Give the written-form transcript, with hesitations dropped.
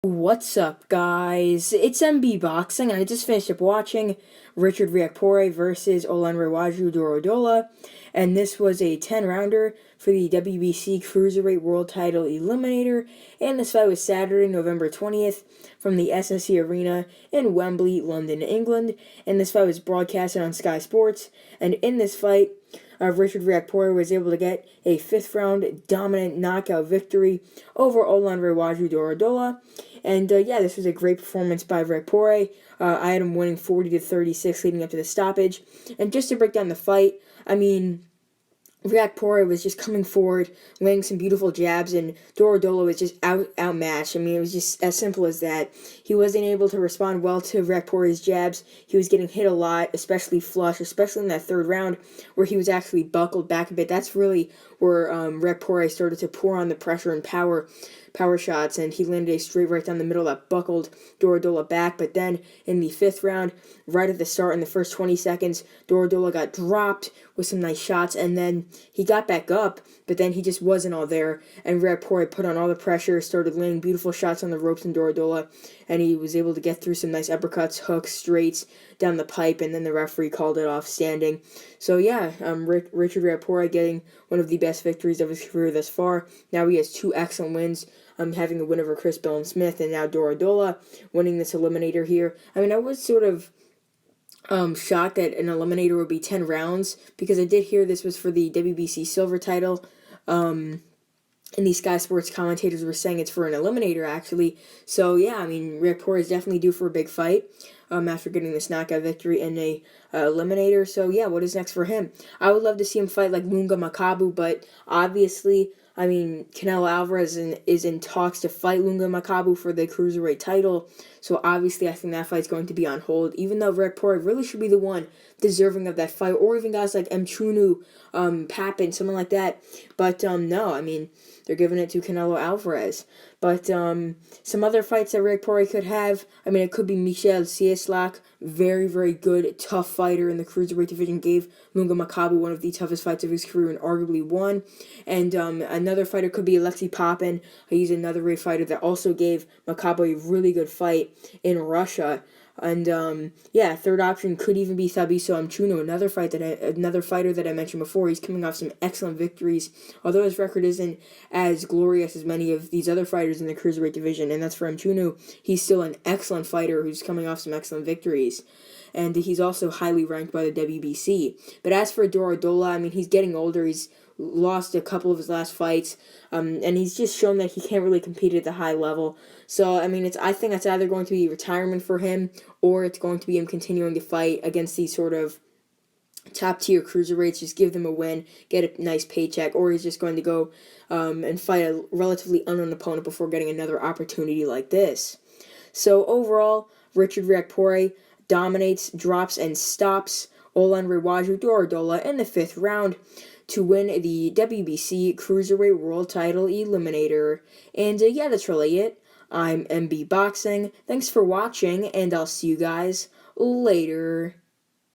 What's up, guys? It's MB Boxing, and I just finished up watching Richard Riakporhe versus Olanrewaju Durodola, and this was a 10-rounder for the WBC Cruiserweight World Title Eliminator, and this fight was Saturday, November 20th, from the SSE Arena in Wembley, London, England, and this fight was broadcasted on Sky Sports, and in this fight, Richard Riakporhe was able to get a 5th-round dominant knockout victory over Olanrewaju Durodola. And this was a great performance by Riakporhe. I had him winning 40-36 leading up to the stoppage. And just to break down the fight, Riakporhe was just coming forward, laying some beautiful jabs, and Durodola was just outmatched. It was just as simple as that. He wasn't able to respond well to Riakporhe's jabs. He was getting hit a lot, especially flush, especially in that 3rd round, where he was actually buckled back a bit. That's really where Riakporhe started to pour on the pressure and power shots, and he landed a straight right down the middle that buckled Durodola back. But then in the 5th round, right at the start, in the first 20 seconds, Durodola got dropped with some nice shots, and then he got back up, but then he just wasn't all there, and Riakporhe put on all the pressure, started laying beautiful shots on the ropes in Durodola, and he was able to get through some nice uppercuts, hooks, straights down the pipe, and then the referee called it off standing. So yeah, Richard Riakporhe getting one of the best victories of his career thus far. Now he has 2 excellent wins, having the win over Chris Smith, and now Durodola winning this eliminator here. I was sort of shocked that an eliminator would be 10 rounds, because I did hear this was for the WBC silver title, and these Sky Sports commentators were saying it's for an eliminator, actually. So yeah, Riakporhe is definitely due for a big fight after getting this knockout victory in a eliminator. So yeah, what is next for him? I would love to see him fight like Lunga Makabu, but obviously, Canelo Alvarez is in talks to fight Lunga Makabu for the cruiserweight title, so obviously I think that fight's going to be on hold, even though Riakporhe really should be the one deserving of that fight, or even guys like Mchunu, Papin, someone like that. But no, they're giving it to Canelo Alvarez. But some other fights that Riakporhe could have, it could be Michel Cieslak, very, very good, tough fighter in the cruiserweight division, gave Lunga Makabu one of the toughest fights of his career and arguably won. And another fighter could be Alexei Papin. He's another great fighter that also gave Makabu a really good fight in Russia. And 3rd option could even be Thabiso Mchunu, another fighter that I mentioned before. He's coming off some excellent victories, although his record isn't as glorious as many of these other fighters in the cruiserweight division. And that's for Mchunu. He's still an excellent fighter who's coming off some excellent victories, and he's also highly ranked by the WBC. But as for Durodola, he's getting older. He's lost a couple of his last fights, and he's just shown that he can't really compete at the high level. So I think it's either going to be retirement for him, or it's going to be him continuing to fight against these sort of top tier cruiserweights, just give them a win, get a nice paycheck, or he's just going to go and fight a relatively unknown opponent before getting another opportunity like this. So overall, Richard Riakporhe dominates, drops, and stops Olanrewaju Durodola in the 5th round to win the WBC Cruiserweight World Title Eliminator. And that's really it. I'm MB Boxing. Thanks for watching, and I'll see you guys later.